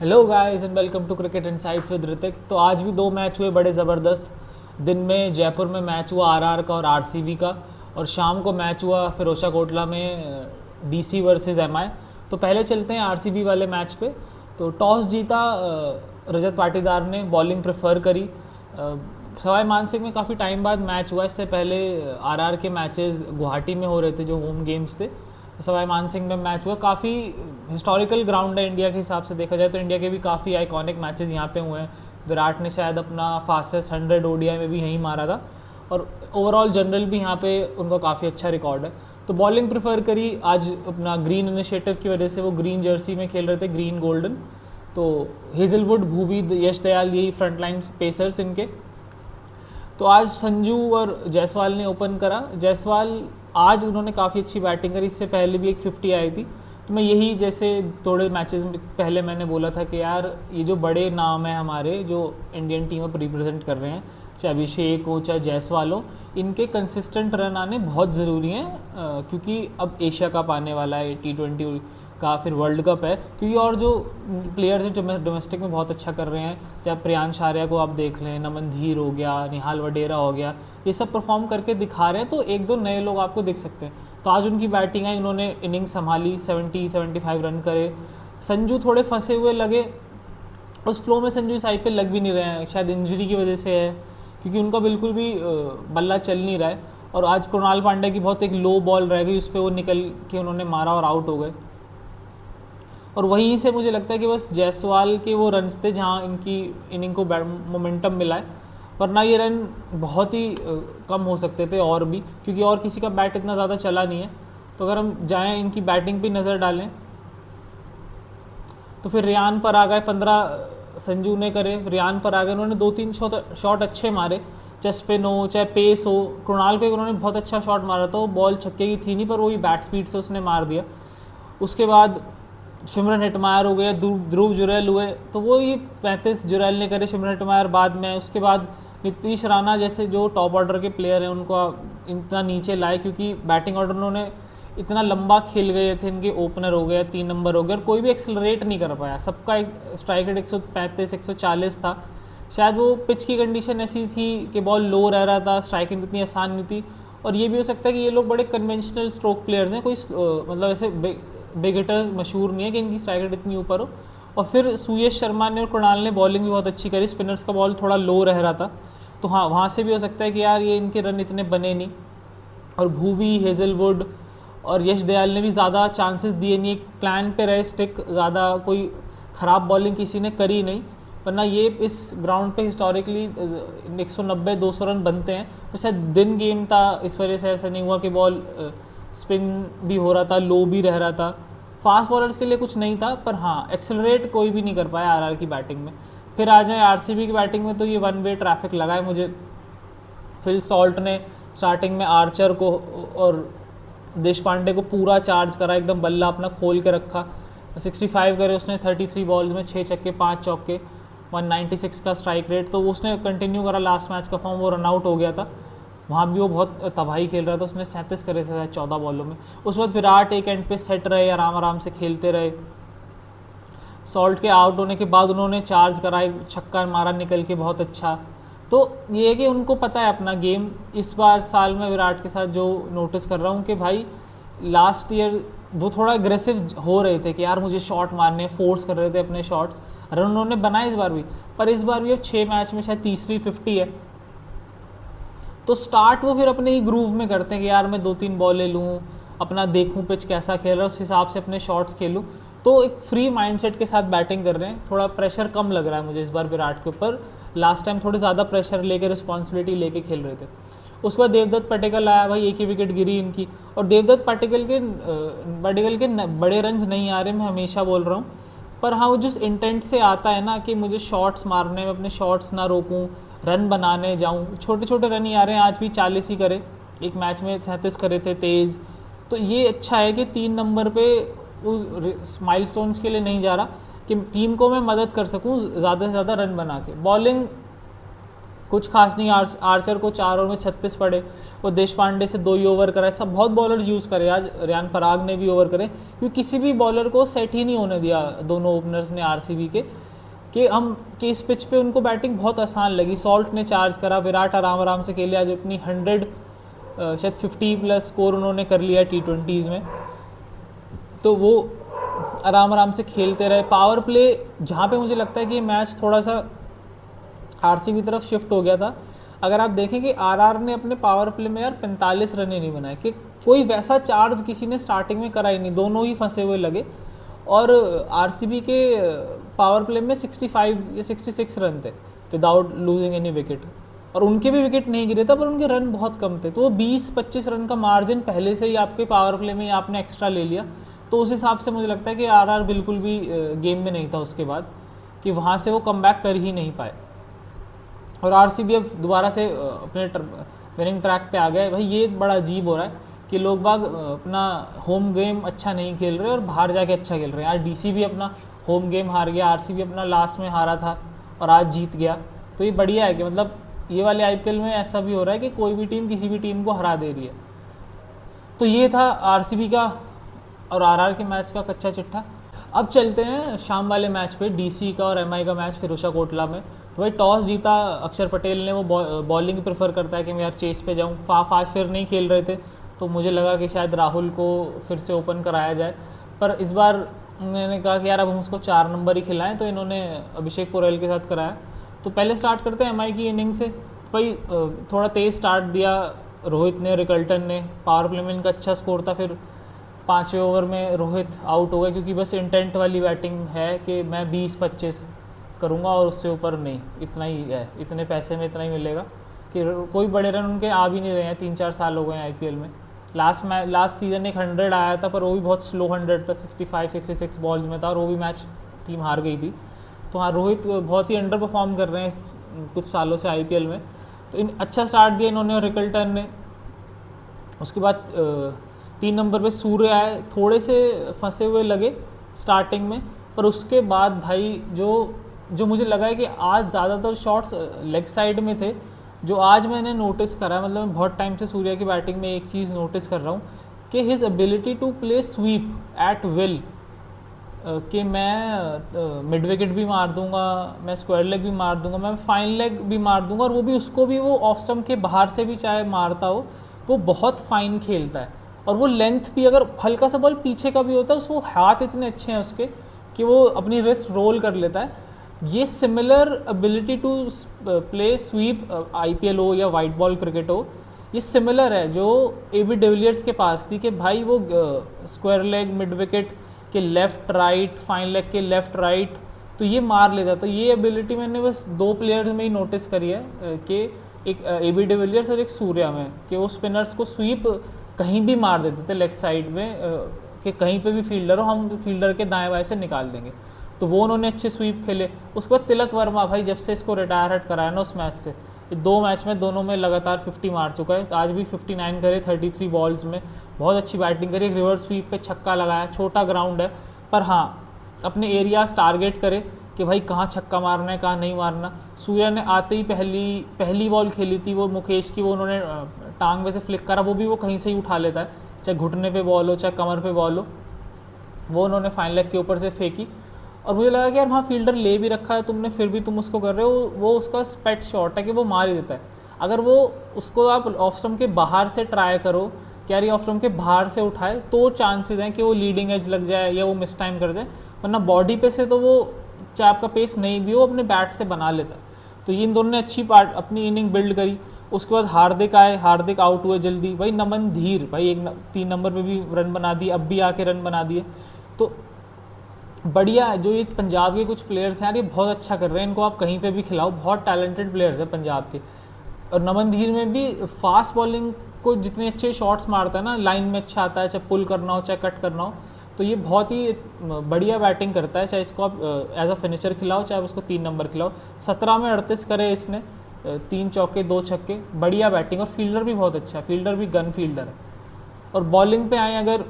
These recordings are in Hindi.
Hello guys and welcome to cricket insights with Hrithik. तो आज भी दो मैच हुए बड़े ज़बरदस्त। दिन में जयपुर में मैच हुआ आरआर का और आरसीबी का, और शाम को मैच हुआ फिरोजा कोटला में डीसी वर्सेस एमआई। तो पहले चलते हैं आरसीबी वाले मैच पे। तो टॉस जीता रजत पाटीदार ने, बॉलिंग प्रेफर करी। सवाई मानसिंह में काफ़ी टाइम बाद मैच हुआ। इससे पहले आरआर के मैचेस गुवाहाटी में हो रहे थे जो होम गेम्स थे। सवाई मानसिंह में मैच हुआ। काफ़ी हिस्टोरिकल ग्राउंड है इंडिया के हिसाब से देखा जाए तो। इंडिया के भी काफ़ी आइकॉनिक मैचेस यहाँ पे हुए हैं। विराट ने शायद अपना फास्टेस्ट 100 ओडीआई में भी यहीं मारा था, और ओवरऑल जनरल भी यहाँ पे उनका काफ़ी अच्छा रिकॉर्ड है। तो बॉलिंग प्रेफर करी आज अपना ग्रीन इनिशिएटिव की वजह से। वो ग्रीन जर्सी में खेल रहे थे, ग्रीन गोल्डन। तो हेजलवुड, भूवी, यश दयाल, यही फ्रंटलाइन पेसर्स इनके। तो आज संजू और जायसवाल ने ओपन करा। जायसवाल आज उन्होंने काफ़ी अच्छी बैटिंग करी। इससे पहले भी एक 50 आई थी। तो मैं यही, जैसे थोड़े मैचेस पहले मैंने बोला था कि यार ये जो बड़े नाम हैं हमारे जो इंडियन टीम अब रिप्रेजेंट कर रहे हैं, चाहे अभिषेक हो चाहे जायसवाल हो, इनके कंसिस्टेंट रन आने बहुत ज़रूरी हैं। क्योंकि अब एशिया कप आने वाला है, T20 का, फिर वर्ल्ड कप है। क्योंकि और जो प्लेयर्स हैं जो डोमेस्टिक में बहुत अच्छा कर रहे हैं, चाहे प्रियांश आर्या को आप देख लें, नमन धीर हो गया, निहाल वडेरा हो गया, ये सब परफॉर्म करके दिखा रहे हैं। तो एक दो नए लोग आपको दिख सकते हैं। तो आज उनकी बैटिंग आई, उन्होंने इनिंग संभाली, 70-75 रन करे। संजू थोड़े फंसे हुए लगे, उस फ्लो में संजू इस आईपीएल लग भी नहीं रहे हैं, शायद इंजरी की वजह से है, क्योंकि उनका बिल्कुल भी बल्ला चल नहीं रहा है। और आज कृणाल पांड्या की बहुत एक लो बॉल रह गई, उस पर वो निकल के उन्होंने मारा और आउट हो गए। और वहीं से मुझे लगता है कि बस जायसवाल के वो रन्स थे जहाँ इनकी इनिंग को मोमेंटम मिला है, वरना ये रन बहुत ही कम हो सकते थे और भी, क्योंकि और किसी का बैट इतना ज़्यादा चला नहीं है। तो अगर हम जाएँ इनकी बैटिंग पे नज़र डालें तो फिर रियान पर आ गए, 15 संजू ने करे, रियान पर आ गए। उन्होंने 2-3 शॉट अच्छे मारे, चाहे स्पिन हो चाहे पेस हो। कृणाल को उन्होंने बहुत अच्छा शॉट मारा था, वो बॉल छक्के की थी नहीं, पर वही बैट स्पीड से उसने मार दिया। उसके बाद सिमरन हेटमायर हो गया, ध्रुव जुरैल हुए, तो वो ये 35 जुरैल ने करे, सिमरन हेटमायर बाद में। उसके बाद नीतीश राणा जैसे जो टॉप ऑर्डर के प्लेयर हैं उनको इतना नीचे लाए, क्योंकि बैटिंग ऑर्डर उन्होंने इतना लंबा खेल गए थे। इनके ओपनर हो गया, 3 नंबर हो गया, और कोई भी एक्सेलरेट नहीं कर पाया। सबका एक स्ट्राइक रेट 135-140 था। शायद वो पिच की कंडीशन ऐसी थी कि बॉल लो रह रहा था, स्ट्राइकिंग इतनी आसान नहीं थी। और ये भी हो सकता है कि ये लोग बड़े कन्वेंशनल स्ट्रोक प्लेयर्स हैं, कोई मतलब ऐसे बिग हिटर मशहूर नहीं है कि इनकी स्ट्राइक रेट इतनी ऊपर हो। और फिर सुयश शर्मा ने और कृणाल ने बॉलिंग भी बहुत अच्छी करी, स्पिनर्स का बॉल थोड़ा लो रह रहा था। तो हाँ, वहाँ से भी हो सकता है कि यार ये इनके रन इतने बने नहीं। और भूवी, हेजलवुड और यश दयाल ने भी ज़्यादा चांसेस दिए नहीं, एक प्लान पे रहे स्टिक, ज़्यादा कोई ख़राब बॉलिंग किसी ने करी नहीं। वरना ये इस ग्राउंड पे हिस्टोरिकली 190-200 रन बनते हैं। तो शायद दिन गेम था, इस वजह से ऐसा नहीं हुआ कि बॉल स्पिन भी हो रहा था, लो भी रह रहा था। फास्ट बॉलर्स के लिए कुछ नहीं था, पर हाँ एक्सेलरेट कोई भी नहीं कर पाया आरआर की बैटिंग में। फिर आ जाए आरसीबी की बैटिंग में, तो ये वन वे ट्रैफिक लगा है मुझे। फिल सॉल्ट ने स्टार्टिंग में आर्चर को और देश पांडे को पूरा चार्ज करा, एकदम बल्ला अपना खोल के रखा। 65 करे उसने 33 बॉल्स में, 6 छक्के 5 चौके, 196 का स्ट्राइक रेट। तो उसने कंटिन्यू करा लास्ट मैच का फॉर्म, वो रन आउट हो गया था, वहाँ भी वो बहुत तबाही खेल रहा था। उसने 37 करे थे 14 बॉलों में। उस बाद विराट एक एंड पे सेट रहे, आराम आराम से खेलते रहे। सॉल्ट के आउट होने के बाद उन्होंने चार्ज कराए, छक्का मारा निकल के, बहुत अच्छा। तो ये है कि उनको पता है अपना गेम। इस बार साल में विराट के साथ जो नोटिस कर रहा हूँ कि भाई लास्ट ईयर वो थोड़ा अग्रेसिव हो रहे थे कि यार मुझे शॉट मारने, फोर्स कर रहे थे अपने शॉट्स, रन उन्होंने बनाए इस बार भी। पर इस बार भी अब 6 मैच में शायद तीसरी 50 है। तो स्टार्ट वो फिर अपने ही ग्रूव में करते हैं कि यार मैं 2-3 बॉलें लूँ, अपना देखूँ पिच कैसा खेल रहा है, उस हिसाब से अपने शॉट्स खेलूँ। तो एक फ्री माइंडसेट के साथ बैटिंग कर रहे हैं। थोड़ा प्रेशर कम लग रहा है मुझे इस बार विराट के ऊपर। लास्ट टाइम थोड़े ज़्यादा प्रेशर लेके, रिस्पॉन्सिबिलिटी लेके खेल रहे थे। उसके बाद देवदत्त पटेकल आया, भाई एक ही विकेट गिरी इनकी। और देवदत्त पटेकल के बड़े रन्स नहीं आ रहे, मैं हमेशा बोल रहा हूँ। पर हाँ, वो जिस इंटेंट से आता है ना कि मुझे शॉट्स मारने में, अपने शॉट्स ना रोकूँ, रन बनाने जाऊँ, छोटे छोटे रन ही आ रहे हैं। आज भी 40 ही करे, एक मैच में 37 करे थे तेज़। तो ये अच्छा है कि 3 नंबर पे माइलस्टोन्स के लिए नहीं जा रहा, कि टीम को मैं मदद कर सकूं ज़्यादा से ज़्यादा रन बना के। बॉलिंग कुछ खास नहीं। आर्चर को 4 ओवर में 36 पड़े, और देश पांडे से 2 ही ओवर कराए। सब बहुत बॉलर यूज़ करे, आज रियान पराग ने भी ओवर करे, क्योंकि किसी भी बॉलर को सेट ही नहीं होने दिया दोनों ओपनर्स ने आरसीबी के, कि इस पिच पे उनको बैटिंग बहुत आसान लगी। सॉल्ट ने चार्ज करा, विराट आराम आराम से खेले, आज अपनी 100 शायद 50+ स्कोर उन्होंने कर लिया T20s में, तो वो आराम आराम से खेलते रहे। पावर प्ले जहाँ पे मुझे लगता है कि ये मैच थोड़ा सा आरसीबी तरफ शिफ्ट हो गया था। अगर आप देखें कि आरआर ने अपने पावर प्ले में यार 45 रन ही नहीं बनाए, कि कोई वैसा चार्ज किसी ने स्टार्टिंग में करा ही नहीं, दोनों ही फंसे हुए लगे। और आरसीबी के पावर प्ले में 65 या 66 रन थे विदाउट लूजिंग एनी विकेट, और उनके भी विकेट नहीं गिरे था, पर उनके रन बहुत कम थे। तो वो 20-25 रन का मार्जिन पहले से ही आपके पावर प्ले में आपने एक्स्ट्रा ले लिया, तो उस हिसाब से मुझे लगता है कि आरआर बिल्कुल भी गेम में नहीं था उसके बाद, कि वहाँ से वो कमबैक कर ही नहीं पाए। और आरसीबी अब दोबारा से अपने विनिंग ट्रैक पे आ गए। भाई ये बड़ा अजीब हो रहा है कि लोग बाग अपना होम गेम अच्छा नहीं खेल रहे और बाहर जाके अच्छा खेल रहे हैं। आज डीसी भी अपना होम गेम हार गया, आरसीबी अपना लास्ट में हारा था और आज जीत गया। तो ये बढ़िया है कि मतलब ये वाले आईपीएल में ऐसा भी हो रहा है कि कोई भी टीम किसी भी टीम को हरा दे रही है। तो ये था आरसीबी का और आरआर के मैच का कच्चा चिट्ठा। अब चलते हैं शाम वाले मैच पे, डीसी का और एमआई का मैच फिरोजा कोटला में। तो भाई टॉस जीता अक्षर पटेल ने, वो बॉलिंग प्रेफर करता है कि मैं यार चेस पे जाऊँ। आज फिर नहीं खेल रहे थे, तो मुझे लगा कि शायद राहुल को फिर से ओपन कराया जाए, पर इस बार मैंने कहा कि यार अब हम उसको 4 नंबर ही खिलाएं, तो इन्होंने अभिषेक पुरेल के साथ कराया। तो पहले स्टार्ट करते हैं एमआई की इनिंग से। भाई थोड़ा तेज़ स्टार्ट दिया रोहित ने, रिकल्टन ने। पावर प्ले में इनका अच्छा स्कोर था, फिर 5वें ओवर में रोहित आउट हो गए, क्योंकि बस इंटेंट वाली बैटिंग है कि मैं 20-25 करूँगा और उससे ऊपर नहीं, इतना ही है, इतने पैसे में इतना ही मिलेगा, कि कोई बड़े रन उनके आ भी नहीं रहे हैं। 3-4 साल हो गए हैं आईपीएल में। लास्ट सीज़न एक 100 आया था, पर वो भी बहुत स्लो 100 था, 65-66 बॉल्स में था, और वो भी मैच टीम हार गई थी। तो हाँ, रोहित बहुत ही अंडर परफॉर्म कर रहे हैं कुछ सालों से आईपीएल में। तो अच्छा स्टार्ट दिया इन्होंने और रिकल्टन ने। उसके बाद 3 नंबर पे सूर्य आए, थोड़े से फंसे हुए लगे स्टार्टिंग में, पर उसके बाद भाई जो मुझे लगा है कि आज ज़्यादातर शॉट्स लेग साइड में थे, जो आज मैंने नोटिस करा है। मतलब मैं बहुत टाइम से सूर्या की बैटिंग में एक चीज़ नोटिस कर रहा हूँ कि his ability to play sweep at will, कि मैं मिड विकेट भी मार दूंगा, मैं स्क्वायर लेग भी मार दूंगा, मैं फाइन लेग भी मार दूंगा, और वो भी उसको भी वो ऑफ स्टंप के बाहर से भी चाहे मारता हो, वो बहुत फाइन खेलता है। और वो लेंथ भी, अगर हल्का सा बॉल पीछे का भी होता है, उसको हाथ इतने अच्छे हैं उसके कि वो अपनी रिस्ट रोल कर लेता है। ये similar ability to play sweep IPL हो या वाइट बॉल क्रिकेट हो, ये सिमिलर है जो एबी डिविलियर्स के पास थी, कि भाई वो स्क्वायर लेग, मिड विकेट के लेफ़्ट राइट, फाइन लेग के लेफ़्ट राइट, तो ये मार लेता। तो ये एबिलिटी मैंने बस 2 प्लेयर्स में ही नोटिस करी है, कि एक एबी डिविलियर्स और एक सूर्या में, कि वो स्पिनर्स को स्वीप कहीं भी मार देते थे लेग साइड में, कि कहीं पे भी फील्डर हो, हम फील्डर के दाएं बाएं से निकाल देंगे। तो वो उन्होंने अच्छे स्वीप खेले। उसके बाद तिलक वर्मा, भाई जब से इसको रिटायर हट कराया ना उस मैच से, 2 मैच में दोनों में लगातार 50 मार चुका है। आज भी 59 करे 33 बॉल्स में, बहुत अच्छी बैटिंग करी। एक रिवर्स स्वीप पे छक्का लगाया, छोटा ग्राउंड है, पर हाँ अपने एरियाज टारगेट करे कि भाई कहाँ छक्का मारना है, कहाँ नहीं मारना। सूर्या ने आते ही पहली बॉल खेली थी वो मुकेश की, वो उन्होंने टांग में से फ्लिक करा, वो भी वो कहीं से ही उठा लेता है, चाहे घुटने पे बॉल हो चाहे कमर पे बॉल हो, वो उन्होंने फाइन लेग के ऊपर से फेंकी। और मुझे लगा कि यार वहाँ फील्डर ले भी रखा है तुमने, फिर भी तुम उसको कर रहे हो। वो उसका पेट शॉट है कि वो मार ही देता है। अगर वो उसको आप ऑफ स्टंप के बाहर से ट्राई करो कि यार ये ऑफ स्टंप के बाहर से उठाए, तो चांसेस हैं कि वो लीडिंग एज लग जाए या वो मिस टाइम कर जाए, वरना बॉडी पे से तो वो चाहे आपका पेस नहीं भी हो अपने बैट से बना लेता है। तो ये इन दोनों ने अच्छी अपनी इनिंग बिल्ड करी। उसके बाद हार्दिक आए, हार्दिक आउट हुए जल्दी। भाई नमन धीर, भाई 3 नंबर पे भी रन बना दिए, अब भी आके रन बना दिए। तो बढ़िया है। जो ये पंजाब के कुछ प्लेयर्स हैं यार, ये बहुत अच्छा कर रहे हैं, इनको आप कहीं पे भी खिलाओ, बहुत टैलेंटेड प्लेयर्स हैं पंजाब के। और नमन धीर में भी फास्ट बॉलिंग को जितने अच्छे शॉट्स मारता है ना, लाइन में अच्छा आता है, चाहे पुल करना हो चाहे कट करना हो, तो ये बहुत ही बढ़िया बैटिंग करता है। चाहे इसको आप एज अ फिनिशर खिलाओ, चाहे उसको 3 नंबर खिलाओ। 17 में 38 करे इसने, 3 चौके 2 छक्के, बढ़िया बैटिंग। और फील्डर भी बहुत अच्छा है, फील्डर भी गन फील्डर है। और बॉलिंग पे आए अगर,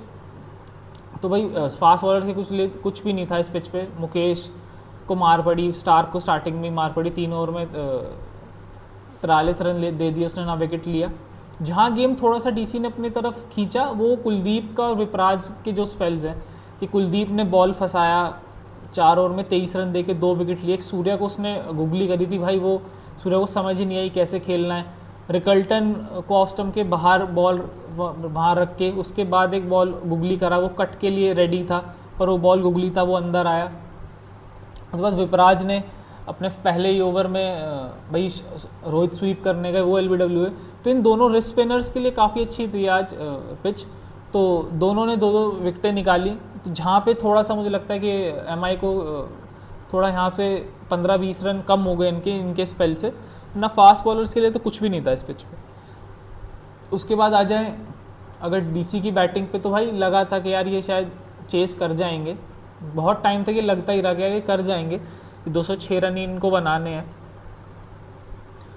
तो भाई फास्ट बॉलर के कुछ भी नहीं था इस पिच पे। मुकेश को मार पड़ी, स्टार्क को स्टार्टिंग में मार पड़ी, 3 ओवर में 43 रन दे दिए उसने, ना विकेट लिया। जहाँ गेम थोड़ा सा डीसी ने अपनी तरफ खींचा वो कुलदीप का और विपराज के जो स्पेल्स हैं, कि कुलदीप ने बॉल फंसाया 4 ओवर में 23 रन दे के 2 विकेट लिए। सूर्या को उसने गुगली करी थी भाई, वो सूर्या को समझ ही नहीं आई कैसे खेलना है। रिकल्टन को ऑफ स्टम्प के बाहर बॉल वहाँ रख के उसके बाद एक बॉल गुगली करा, वो कट के लिए रेडी था पर वो बॉल गुगली था, वो अंदर आया। उसके बाद विपराज ने अपने पहले ही ओवर में भाई रोहित स्वीप करने गए, वो एलबीडब्ल्यू है। तो इन दोनों रिस्ट स्पिनर्स के लिए काफ़ी अच्छी थी आज पिच, तो दोनों ने 2-2 विकेटें निकाली। तो जहाँ पे थोड़ा सा मुझे लगता है कि एमआई को थोड़ा यहाँ पे 15-20 रन कम हो गए इनके स्पेल से, ना फास्ट बॉलर्स के लिए तो कुछ भी नहीं था इस पिच पे। उसके बाद आ जाए अगर डीसी की बैटिंग पे, तो भाई लगा था कि यार ये शायद चेस कर जाएंगे, बहुत टाइम तक ये लगता ही रहा कि यार ये कर जाएंगे, 206 रन ही इनको बनाने हैं।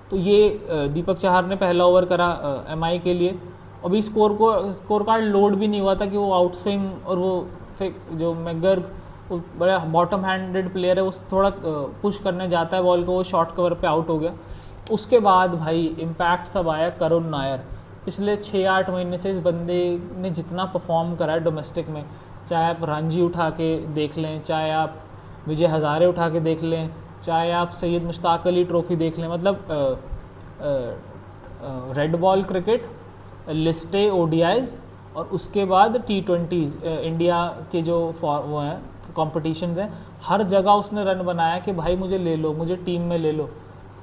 तो ये दीपक चाहर ने पहला ओवर करा एमआई के लिए। अभी स्कोर कार्ड लोड भी नहीं हुआ था कि वो आउट स्विंग, और वो जो मैकगर्ग बड़ा बॉटम हैंडेड प्लेयर है, वो थोड़ा पुश करने जाता है बॉल को, वो शॉर्ट कवर पे आउट हो गया। उसके बाद भाई इम्पैक्ट सब आया करुण नायर। पिछले 6-8 महीने से इस बंदे ने जितना परफॉर्म करा है डोमेस्टिक में, चाहे आप रणजी उठा के देख लें, चाहे आप विजय हज़ारे उठा के देख लें, चाहे आप सैयद मुश्ताक अली ट्रॉफी देख लें, मतलब रेड बॉल क्रिकेट, लिस्टे ओडीआईज, और उसके बाद T20 इंडिया के जो वो हैं कॉम्पिटिशन्स हैं, हर जगह उसने रन बनाया कि भाई मुझे ले लो, मुझे टीम में ले लो।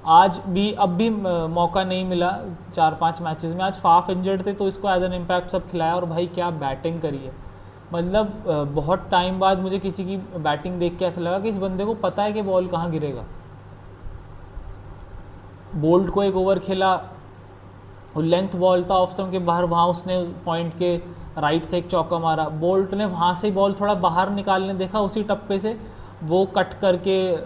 आज भी अब भी मौका नहीं मिला 4-5 मैचेस में, आज फाफ इंजर्ड थे तो इसको एज एन इम्पैक्ट सब खिलाया, और भाई क्या बैटिंग करी है। मतलब बहुत टाइम बाद मुझे किसी की बैटिंग देख के ऐसा लगा कि इस बंदे को पता है कि बॉल कहाँ गिरेगा। बोल्ट को एक ओवर खेला, वो लेंथ बॉल था ऑफ स्टंप के बाहर, वहाँ उसने पॉइंट के राइट से एक चौका मारा। बोल्ट ने वहाँ से बॉल थोड़ा बाहर निकालने देखा, उसी टप्पे से वो कट करके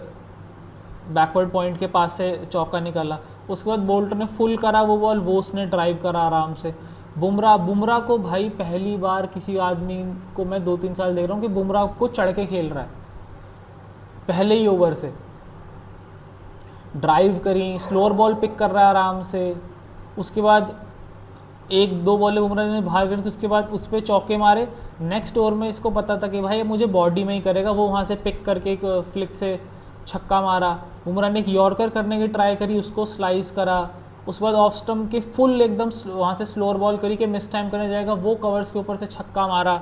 बैकवर्ड पॉइंट के पास से चौका निकाला। उसके बाद बोल्ट ने फुल करा वो बॉल, वो उसने ड्राइव करा आराम से। बुमराह को भाई पहली बार किसी आदमी को मैं 2-3 साल देख रहा हूँ कि बुमराह को चढ़ के खेल रहा है, पहले ही ओवर से ड्राइव करी, स्लोअर बॉल पिक कर रहा है आराम से। उसके बाद 1-2 बॉलें बुमराह ने बाहर करी, तो उसके बाद उस पर चौके मारे। नेक्स्ट ओवर में इसको पता था कि भाई मुझे बॉडी में ही करेगा, वो वहाँ से पिक करके एक फ्लिक से छक्का मारा। बुमराह ने एक यॉर्कर करने की ट्राई करी, उसको स्लाइस करा। उसके बाद ऑफ स्टम्प के फुल एकदम वहाँ से स्लोअर बॉल करी कि मिस टाइम करने जाएगा, वो कवर्स के ऊपर से छक्का मारा।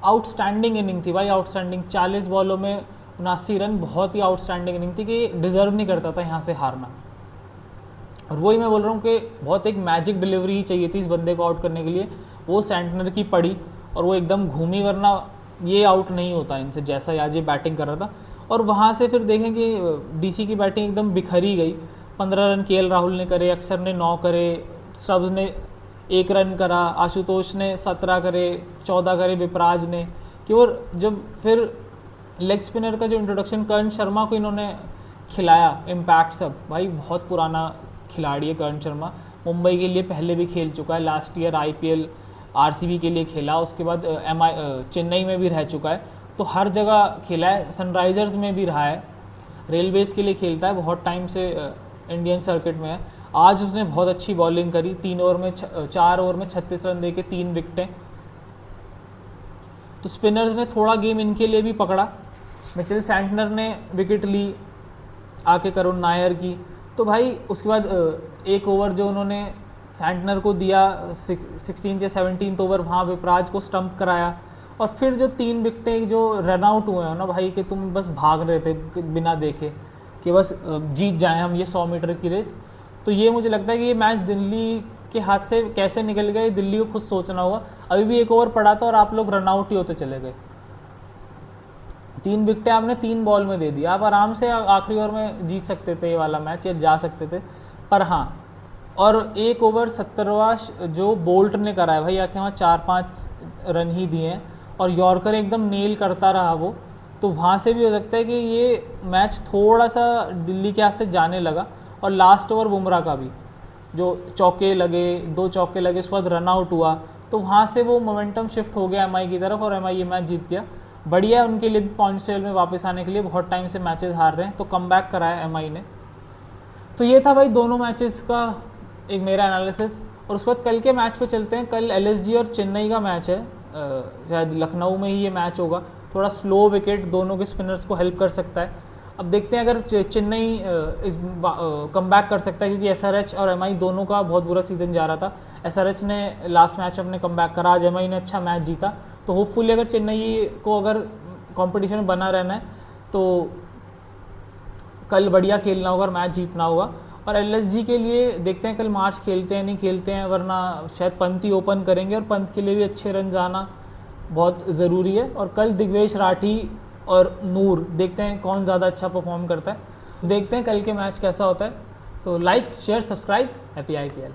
आउटस्टैंडिंग इनिंग थी भाई, आउटस्टैंडिंग। 40 बॉलों में 79 रन, बहुत ही आउटस्टैंडिंग इनिंग थी कि डिज़र्व नहीं करता था यहाँ से हारना। और वही मैं बोल रहा हूँ कि बहुत एक मैजिक डिलीवरी ही चाहिए थी इस बंदे को आउट करने के लिए, वो सेंटनर की पड़ी और वो एकदम घूमी, वरना ये आउट नहीं होता इनसे, जैसा आज ये बैटिंग कर रहा था। और वहाँ से फिर देखें कि डीसी की बैटिंग एकदम बिखरी गई। 15 रन केएल राहुल ने करे, अक्षर ने 9 करे, स्टब्स ने 1 रन करा, आशुतोष ने 17 करे, 14 करे विपराज ने। कि वो जब फिर लेग स्पिनर का जो इंट्रोडक्शन कर्ण शर्मा को इन्होंने खिलाया, इम्पैक्ट सब, भाई बहुत पुराना खिलाड़ी है कर्ण शर्मा, मुंबई के लिए पहले भी खेल चुका है, लास्ट ईयर आईपीएल आरसीबी के लिए खेला, उसके बाद चेन्नई में भी रह चुका है, तो हर जगह खेला है, सनराइज़र्स में भी रहा है, रेलवेज़ के लिए खेलता है, बहुत टाइम से इंडियन सर्किट में है। आज उसने बहुत अच्छी बॉलिंग करी, 4 ओवर में 36 रन दे के 3 विकेटें। तो स्पिनर्स ने थोड़ा गेम इनके लिए भी पकड़ा। मिचेल सैंटनर ने विकेट ली आके करुण नायर की, तो भाई उसके बाद एक ओवर जो उन्होंने सैंटनर को दिया 16 या 17 ओवर, वहाँ विपराज को स्टंप कराया। और फिर जो 3 विकेटें जो रन आउट हुए हैं ना भाई, कि तुम बस भाग रहे थे बिना देखे कि बस जीत जाएं हम ये 100 मीटर की रेस। तो ये मुझे लगता है कि ये मैच दिल्ली के हाथ से कैसे निकल गया, दिल्ली को खुद सोचना होगा। अभी भी 1 ओवर पड़ा था और आप लोग रन आउट ही होते चले गए। 3 विकेटें आपने 3 बॉल में दे दी, आप आराम से आखिरी ओवर में जीत सकते थे ये वाला मैच, या जा सकते थे। पर हाँ, और 1 ओवर 17वां जो बोल्ट ने करा है भाई, आखिर वहाँ 4-5 रन ही दिए हैं, और यॉर्कर एकदम नेल करता रहा वो, तो वहाँ से भी हो सकता है कि ये मैच थोड़ा सा दिल्ली के हाथ से जाने लगा। और लास्ट ओवर बुमराह का भी जो चौके लगे, 2 चौके लगे, उसके बाद रन आउट हुआ, तो वहाँ से वो मोमेंटम शिफ्ट हो गया एमआई की तरफ, और एमआई ये मैच जीत गया। बढ़िया है उनके लिए भी पॉइंट्स टेबल में वापस आने के लिए, बहुत टाइम से मैचेस हार रहे हैं, तो कमबैक करा है एमआई ने। तो ये था भाई दोनों मैचेस का एक मेरा एनालिसिस। और उसके बाद कल के मैच पे चलते हैं। कल एलएसजी और चेन्नई का मैच है, शायद लखनऊ में ही ये मैच होगा। थोड़ा स्लो विकेट दोनों के स्पिनर्स को हेल्प कर सकता है। अब देखते हैं अगर चेन्नई कम बैक कर सकता है, क्योंकि एसआरएच और एमआई दोनों का बहुत बुरा सीजन जा रहा था। एसआरएच ने लास्ट मैच अपने कम बैक करा, आज एमआई ने अच्छा मैच जीता। तो होपफुली अगर चेन्नई को अगर कंपटीशन में बना रहना है तो कल बढ़िया खेलना होगा और मैच जीतना होगा। और एलएसजी के लिए देखते हैं कल मार्च खेलते हैं नहीं खेलते हैं, वरना शायद पंत ही ओपन करेंगे, और पंत के लिए भी अच्छे रन आना बहुत ज़रूरी है। और कल दिग्वेश राठी और नूर देखते हैं कौन ज़्यादा अच्छा परफॉर्म करता है। देखते हैं कल के मैच कैसा होता है। तो like share subscribe, happy IPL.